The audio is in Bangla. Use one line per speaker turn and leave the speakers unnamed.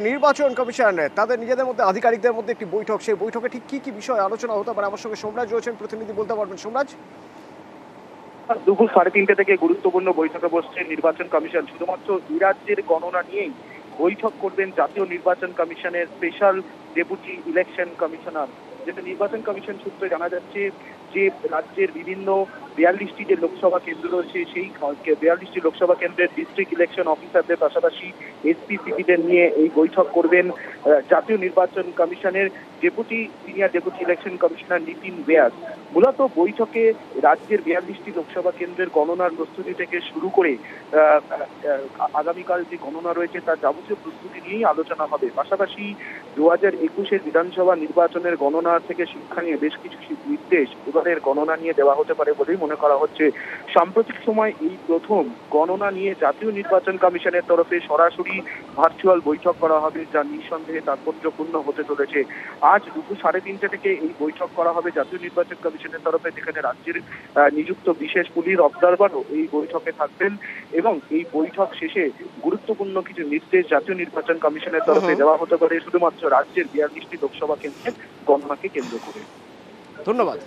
নির্বাচন কমিশন তাদের নিজেদের মধ্যে আধিকারিকদের মধ্যে একটি বৈঠক, সেই বৈঠকে ঠিক কি কি বিষয় আলোচনা হতে পারে? আমার সঙ্গে সোমরাজ রয়েছেন প্রতিনিধি, বলতে পারবেন সোমরাজ?
দুপুর 3:30 থেকে গুরুত্বপূর্ণ বৈঠকে বসছে নির্বাচন কমিশন। শুধুমাত্র এই রাজ্যের গণনা নিয়েই বৈঠক করবেন জাতীয় নির্বাচন কমিশনের স্পেশাল ডেপুটি ইলেকশন কমিশনার। যেটা নির্বাচন কমিশন সূত্রে জানা যাচ্ছে যে রাজ্যের বিভিন্ন 42টি যে লোকসভা কেন্দ্র রয়েছে, সেই 42টি লোকসভা কেন্দ্রের ডিস্ট্রিক্ট ইলেকশন অফিসারদের পাশাপাশি এসপি সিপিদের নিয়ে এই বৈঠক করবেন জাতীয় নির্বাচন কমিশনের senior deputy election commissioner Nitin ব্যাস। মূলত বৈঠকে রাজ্যের 42টি লোকসভা কেন্দ্রের গণনার প্রস্তুতি থেকে শুরু করে আগামীকাল যে গণনা রয়েছে তার যাবতীয় প্রস্তুতি নিয়েই আলোচনা হবে। পাশাপাশি 2021-এর বিধানসভা নির্বাচনের গণনা থেকে শিক্ষা নিয়ে বেশ কিছু নির্দেশ এবারের গণনা নিয়ে দেওয়া হতে পারে বলেই মনে করা হচ্ছে। সাম্প্রতিক সময় এই প্রথম গণনা নিয়ে জাতীয় নির্বাচন কমিশনের তরফে সরাসরি ভার্চুয়াল বৈঠক করা হবে, যা নিঃসন্দেহে তাৎপর্যপূর্ণ হতে চলেছে। আজ দুপুর 3:30 থেকে এই বৈঠক করা হবে জাতীয় নির্বাচন কমিশনের তরফে, যেখানে রাজ্যের নিযুক্ত বিশেষ পুলিশ অবজারভারও এই বৈঠকে থাকবেন এবং এই বৈঠক শেষে গুরুত্বপূর্ণ কিছু নির্দেশ জাতীয় নির্বাচন কমিশনের তরফে দেওয়া হতে পারে শুধুমাত্র রাজ্যের 42টি লোকসভা কেন্দ্রের গণনাকে কেন্দ্র করে।
ধন্যবাদ।